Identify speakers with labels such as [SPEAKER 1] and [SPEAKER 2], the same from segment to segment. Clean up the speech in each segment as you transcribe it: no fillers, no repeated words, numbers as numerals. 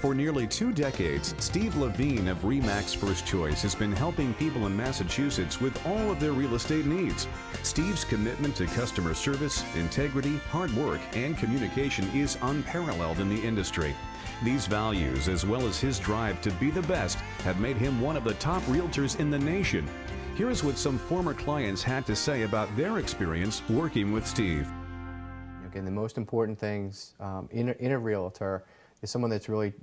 [SPEAKER 1] For nearly 2 decades, Steve Levine of RE/MAX First Choice has been helping people in Massachusetts with all of their real estate needs. Steve's commitment to customer service, integrity, hard work, and communication is unparalleled in the industry. These values, as well as his drive to be the best, have made him one of the top realtors in the nation. Here is what some former clients had to say about their experience working with Steve.
[SPEAKER 2] Again, the most important things in a realtor is someone that's really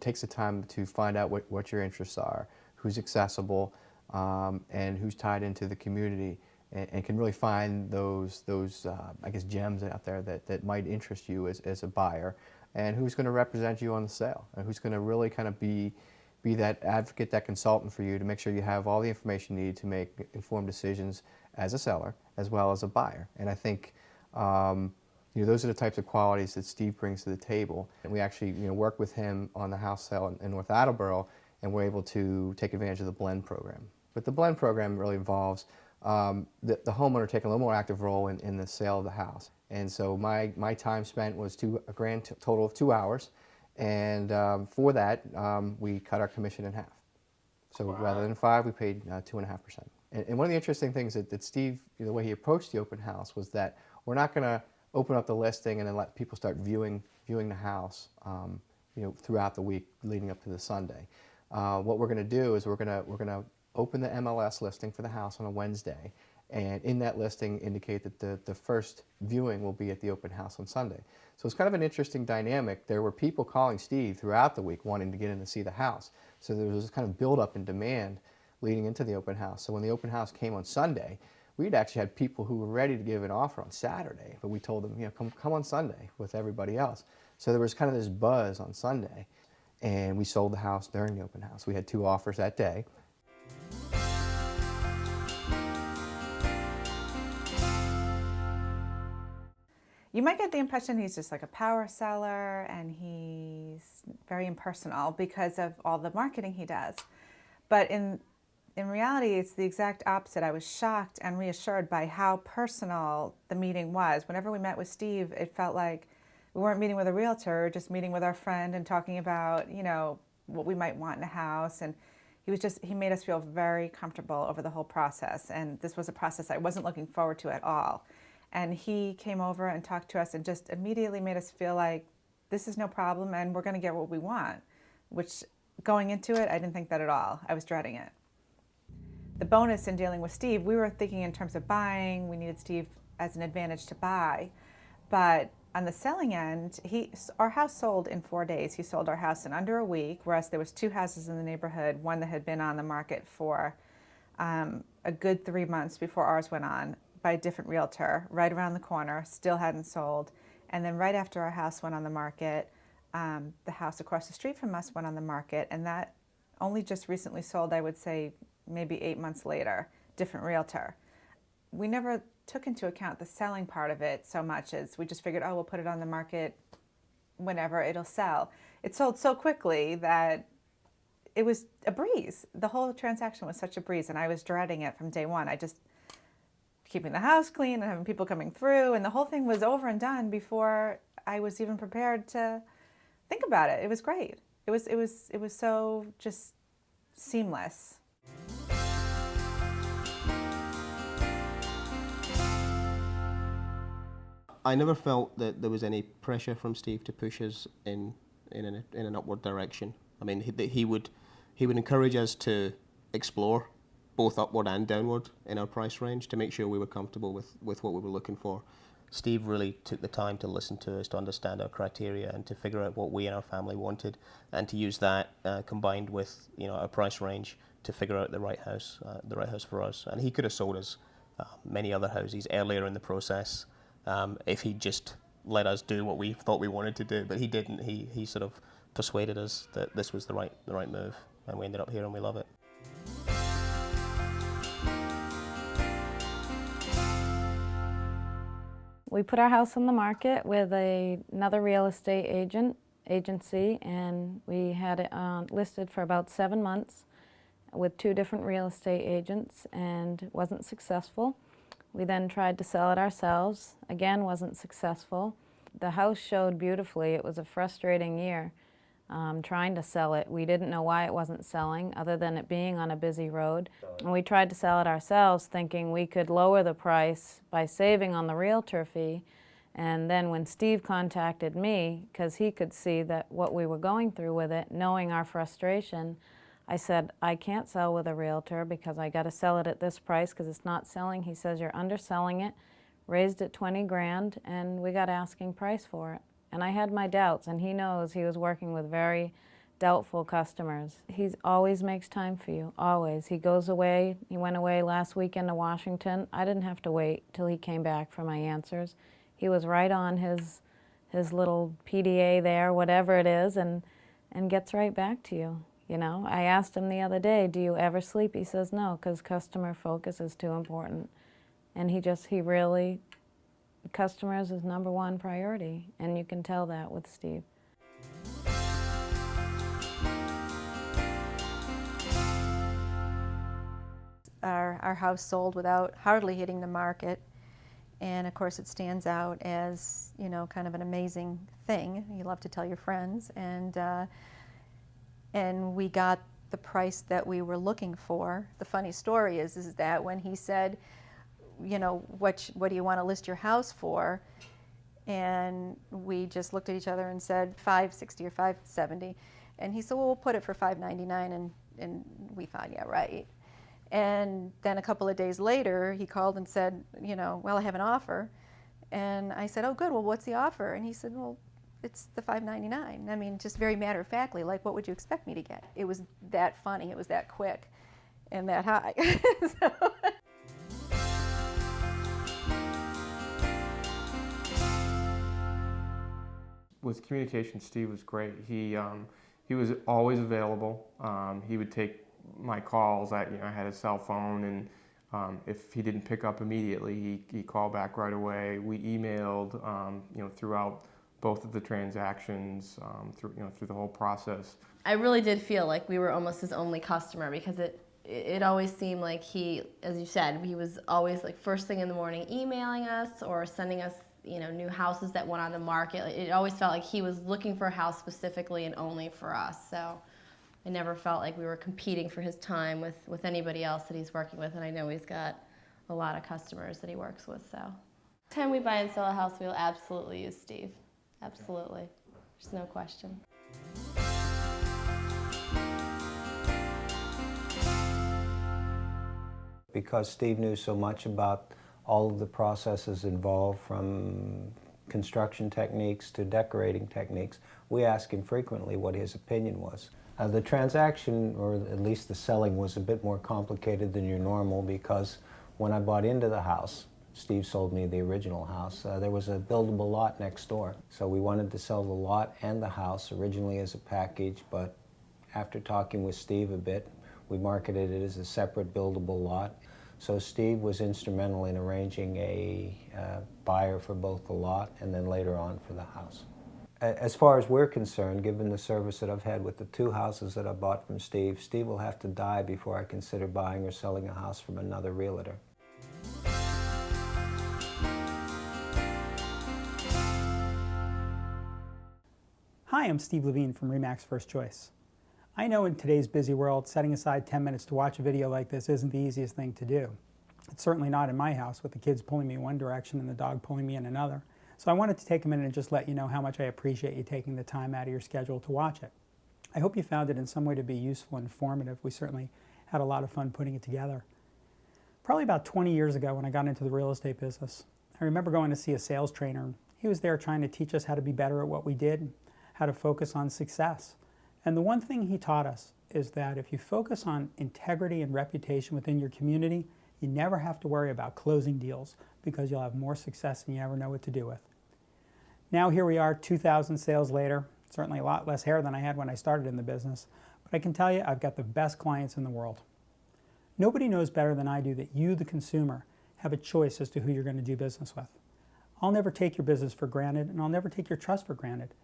[SPEAKER 2] takes the time to find out what your interests are, who's accessible, and who's tied into the community, and can really find those I guess gems out there that might interest you as a buyer, and who's going to represent you on the sale, and who's going to really kind of be that advocate, that consultant for you to make sure you have all the information you need to make informed decisions as a seller as well as a buyer. And I think those are the types of qualities that Steve brings to the table. And we actually work with him on the house sale in North Attleboro, and we're able to take advantage of the blend program. But the blend program really involves the homeowner taking a little more active role in the sale of the house. And so my time spent was a grand total of 2 hours, and for that we cut our commission in half. So rather than 5, we paid 2.5%. And one of the interesting things that Steve, the way he approached the open house, was that we're not going to open up the listing and then let people start viewing the house throughout the week leading up to the Sunday. What we're going to do is we're going to open the MLS listing for the house on a Wednesday, and in that listing indicate that the first viewing will be at the open house on Sunday. So it's kind of an interesting dynamic. There were people calling Steve throughout the week wanting to get in to see the house. So there was this kind of build-up in demand leading into the open house. So when the open house came on Sunday, we'd actually had people who were ready to give an offer on Saturday, but we told them, come on Sunday with everybody else. So there was kind of this buzz on Sunday, and we sold the house during the open house. We had 2 offers that day.
[SPEAKER 3] You might get the impression he's just like a power seller and he's very impersonal because of all the marketing he does. But in reality, it's the exact opposite. I was shocked and reassured by how personal the meeting was. Whenever we met with Steve, it felt like we weren't meeting with a realtor, just meeting with our friend and talking about, what we might want in a house. And he made us feel very comfortable over the whole process. And this was a process I wasn't looking forward to at all. And he came over and talked to us and just immediately made us feel like this is no problem and we're going to get what we want, which going into it, I didn't think that at all. I was dreading it. The bonus in dealing with Steve, we were thinking in terms of buying, we needed Steve as an advantage to buy. But on the selling end, our house sold in 4 days. He sold our house in under a week, whereas there was 2 houses in the neighborhood, one that had been on the market for a good 3 months before ours went on, by a different realtor, right around the corner, still hadn't sold. And then right after our house went on the market, the house across the street from us went on the market, and that only just recently sold, I would say, maybe 8 months later, different realtor. We never took into account the selling part of it so much as we just figured, we'll put it on the market whenever it'll sell. It sold so quickly that it was a breeze. The whole transaction was such a breeze, and I was dreading it from day one. Keeping the house clean and having people coming through, and the whole thing was over and done before I was even prepared to think about it. It was great. It was so just seamless.
[SPEAKER 4] I never felt that there was any pressure from Steve to push us in an upward direction. I mean, he would encourage us to explore both upward and downward in our price range to make sure we were comfortable with what we were looking for. Steve really took the time to listen to us, to understand our criteria, and to figure out what we and our family wanted, and to use that combined with our price range to figure out the right house for us. And he could have sold us many other houses earlier in the process if he just let us do what we thought we wanted to do, but he didn't. He sort of persuaded us that this was the right move, and we ended up here and we love it.
[SPEAKER 5] We put our house on the market with another real estate agency, and we had it listed for about 7 months with 2 different real estate agents, and wasn't successful. We then tried to sell it ourselves. Again, wasn't successful. The house showed beautifully. It was a frustrating year. trying to sell it. We didn't know why it wasn't selling other than it being on a busy road. And we tried to sell it ourselves thinking we could lower the price by saving on the realtor fee. And then when Steve contacted me, because he could see that what we were going through with it, knowing our frustration, I said, I can't sell with a realtor because I got to sell it at this price because it's not selling. He says, you're underselling it, raised it 20 grand, and we got asking price for it. And I had my doubts, and he knows he was working with very doubtful customers. He always makes time for you, always. He goes away. He went away last weekend to Washington. I didn't have to wait till he came back for my answers. He was right on his little PDA there, whatever it is, and gets right back to you. You know, I asked him the other day, do you ever sleep? He says no, because customer focus is too important. And he really, customers is number one priority, and you can tell that with Steve.
[SPEAKER 6] Our house sold without hardly hitting the market, and of course it stands out as, you know, kind of an amazing thing. You love to tell your friends, and we got the price that we were looking for. The funny story is that when he said, you know, what do you want to list your house for? And we just looked at each other and said $560 or $570. And he said, well, we'll put it for $599. And we thought, yeah, right. And then a couple of days later, he called and said, you know, well, I have an offer. And I said, oh, good. Well, what's the offer? And he said, well, it's the $599. I mean, just very matter-of-factly, like, what would you expect me to get? It was that funny. It was that quick and that high. So.
[SPEAKER 7] With communication, Steve was great. He was always available. He would take my calls. I had a cell phone, and if he didn't pick up immediately, he called back right away. We emailed, throughout both of the transactions, through the whole process.
[SPEAKER 8] I really did feel like we were almost his only customer, because it always seemed like he, as you said, he was always like first thing in the morning emailing us or sending us, new houses that went on the market. It always felt like he was looking for a house specifically and only for us. So I never felt like we were competing for his time with anybody else that he's working with, and I know he's got a lot of customers that he works with. So next time we buy and sell a house, we'll absolutely use Steve. Absolutely. There's no question.
[SPEAKER 9] Because Steve knew so much about all of the processes involved, from construction techniques to decorating techniques, we asked him frequently what his opinion was. The transaction, or at least the selling, was a bit more complicated than your normal, because when I bought into the house, Steve sold me the original house, there was a buildable lot next door. So we wanted to sell the lot and the house originally as a package, but after talking with Steve a bit, we marketed it as a separate buildable lot. So Steve was instrumental in arranging a buyer for both the lot and then later on for the house. As far as we're concerned, given the service that I've had with the two houses that I bought from Steve, Steve will have to die before I consider buying or selling a house from another realtor.
[SPEAKER 10] Hi, I'm Steve Levine from RE/MAX First Choice. I know in today's busy world, setting aside 10 minutes to watch a video like this isn't the easiest thing to do. It's certainly not in my house, with the kids pulling me in one direction and the dog pulling me in another. So I wanted to take a minute and just let you know how much I appreciate you taking the time out of your schedule to watch it. I hope you found it in some way to be useful and informative. We certainly had a lot of fun putting it together. Probably about 20 years ago, when I got into the real estate business, I remember going to see a sales trainer. He was there trying to teach us how to be better at what we did, how to focus on success. And the one thing he taught us is that if you focus on integrity and reputation within your community, you never have to worry about closing deals, because you'll have more success than you ever know what to do with. Now here we are, 2,000 sales later, certainly a lot less hair than I had when I started in the business, but I can tell you I've got the best clients in the world. Nobody knows better than I do that you, the consumer, have a choice as to who you're going to do business with. I'll never take your business for granted, and I'll never take your trust for granted.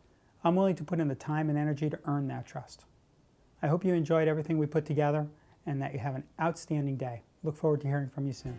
[SPEAKER 10] I'm willing to put in the time and energy to earn that trust. I hope you enjoyed everything we put together and that you have an outstanding day. Look forward to hearing from you soon.